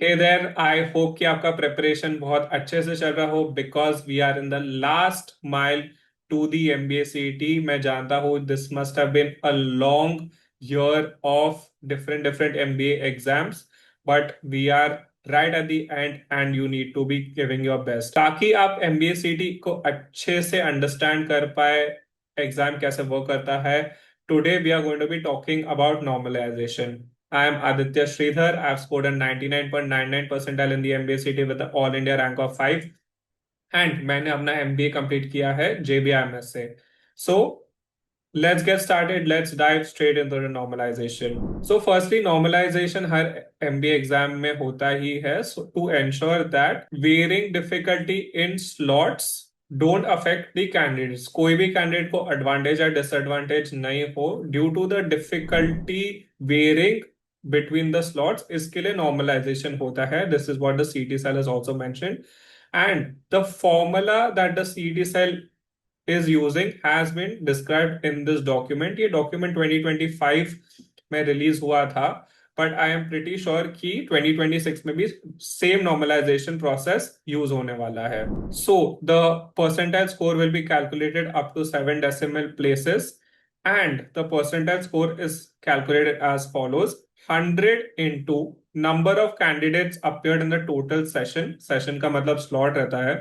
Hey there, I hope कि आपका preparation बहुत अच्छे से चल रहा हो because we are in the last mile to the MBA CET. मैं जानता हूँ this must have been a long year of different different MBA exams, but we are right at the end and you need to be giving your best ताकि आप MBA CET को अच्छे से understand कर पाए, एग्जाम कैसे work करता है। Today we are going to be talking about normalisation. I am Aditya Sridhar. I've scored a 99.99 percentile in the MBA CET with the All India rank of 5. And मैंने अपना MBA complete किया है JBIMS से. So let's get started. Let's dive straight into the normalization. So firstly, normalization her MBA exam में होता ही है. So to ensure that varying difficulty in slots don't affect the candidates. कोई भी candidate को advantage या disadvantage नहीं हो due to the difficulty varying between the slots. इसके लिए normalization होता है. This is what the CET cell has also mentioned. And the formula that the CET cell is using has been described in this document. ये document 2025 में release हुआ था, but I am pretty sure कि 2026 में भी same normalization process use होने वाला है. So the percentile score will be calculated up to 7 decimal places, and the percentile score is calculated as follows: 100 into number of candidates appeared in the total session. Session का मतलब slot रहता है.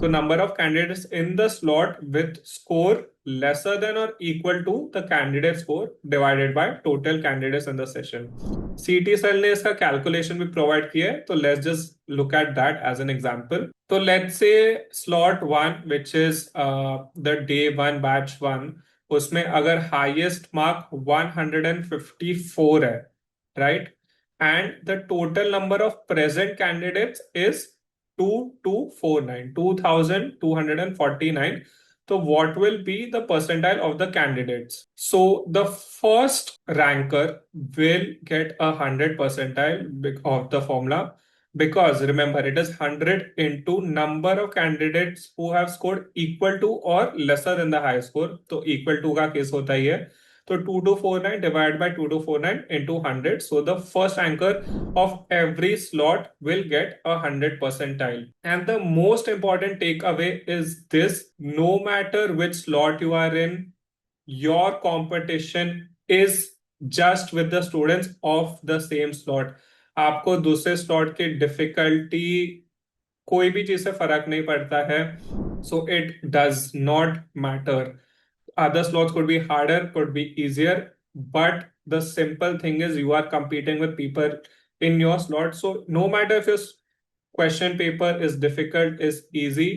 So number of candidates in the slot with score lesser than or equal to the candidate score divided by total candidates in the session. CT cell ने इसका calculation भी provide किया है, तो let's just look at that as an example. तो let's say slot 1 which is the day 1 batch 1, उसमें अगर highest mark 154 है, right? And the total number of present candidates is 2249. So what will be the percentile of the candidates? So the first ranker will get 100 percentile of the formula, because remember it is 100 into number of candidates who have scored equal to or lesser than the high score. तो equal to का case होता ही है. So 2249 divided by 2249 into 100. So the first anchor of every slot will get 100 percentile. And the most important takeaway is this: no matter which slot you are in, your competition is just with the students of the same slot. आपको दूसरे slot की difficulty कोई भी चीज से फर्क नहीं पड़ता है. So it does not matter. Other slots could be harder, could be easier, but the simple thing is you are competing with people in your slot. So no matter if your question paper is difficult, is easy,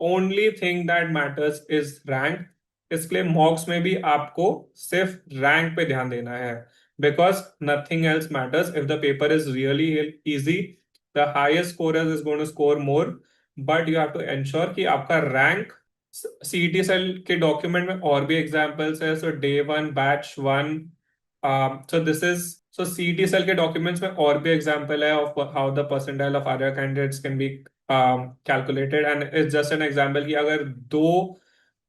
only thing that matters is rank. इसलिए मॉक्स में भी आपको सिर्फ rank पे ध्यान देना है, because nothing else matters. If the paper is really easy, the highest scorer is going to score more, but you have to ensure कि आपका रैंक. सीईटी सेल के डॉक्यूमेंट में और भी एग्जांपल्स है. So day 1 batch 1, so this is, so CET cell के documents में और भी एग्जांपल है of how the percentile of other candidates can be calculated. And it's just an example कि अगर दो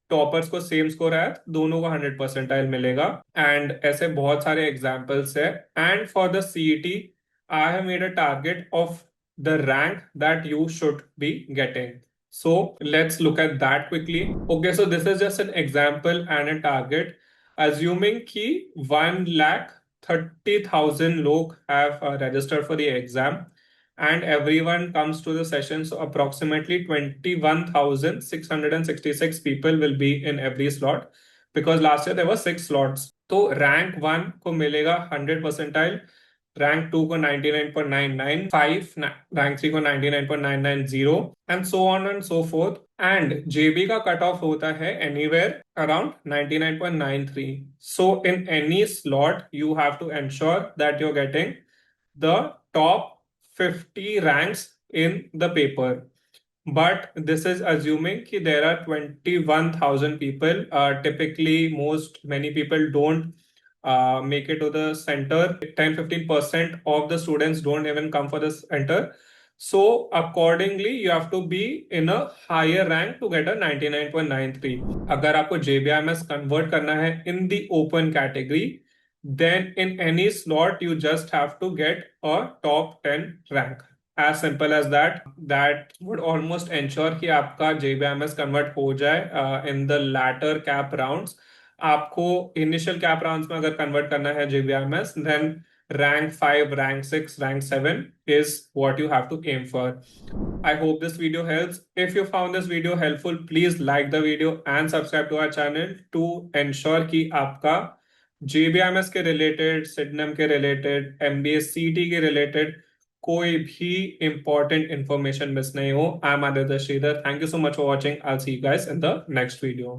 टॉपर्स को सेम स्कोर आया तो दोनों को 100 परसेंटाइल मिलेगा. एंड ऐसे बहुत सारे एग्जांपल्स है. And for the CET I have made a target of the rank that you should be getting. So let's look at that quickly. Okay, so this is just an example and a target. Assuming कि 1,30,000 log have registered for the exam and everyone comes to the session, so approximately 21,666 people will be in every slot, because last year there were 6 slots. तो rank 1 को मिलेगा 100 percentile, rank 2 को 99.995, rank 3 को 99.990, and so on and so forth. एंड JB का cut off होता है anywhere around 99.93. So in any slot you have to ensure that you are getting the top 50 ranks in the paper. But this is assuming कि there are 21,000 people. Typically, many people don't make it to the center. 10-15% of the students don't even come for the center. So accordingly, you have to be in a higher rank to get a 99.93. अगर आपको JBIMS convert करना है in the open category, then in any slot you just have to get a top 10 rank. As simple as that. That would almost ensure कि आपका JBIMS convert हो जाए in the latter cap rounds. आपको initial cap rounds में अगर convert करना है JBIMS, then rank 5, rank 6, rank 7 is what you have to aim for. I hope this video helps. If you found this video helpful, please like the video and subscribe to our channel to ensure कि आपका JBIMS के related, सिडनम के related, MBA CET के related कोई भी important information miss नहीं हो. I'm Aditya Sridhar. Thank you so much for watching. I'll see you guys in the next video.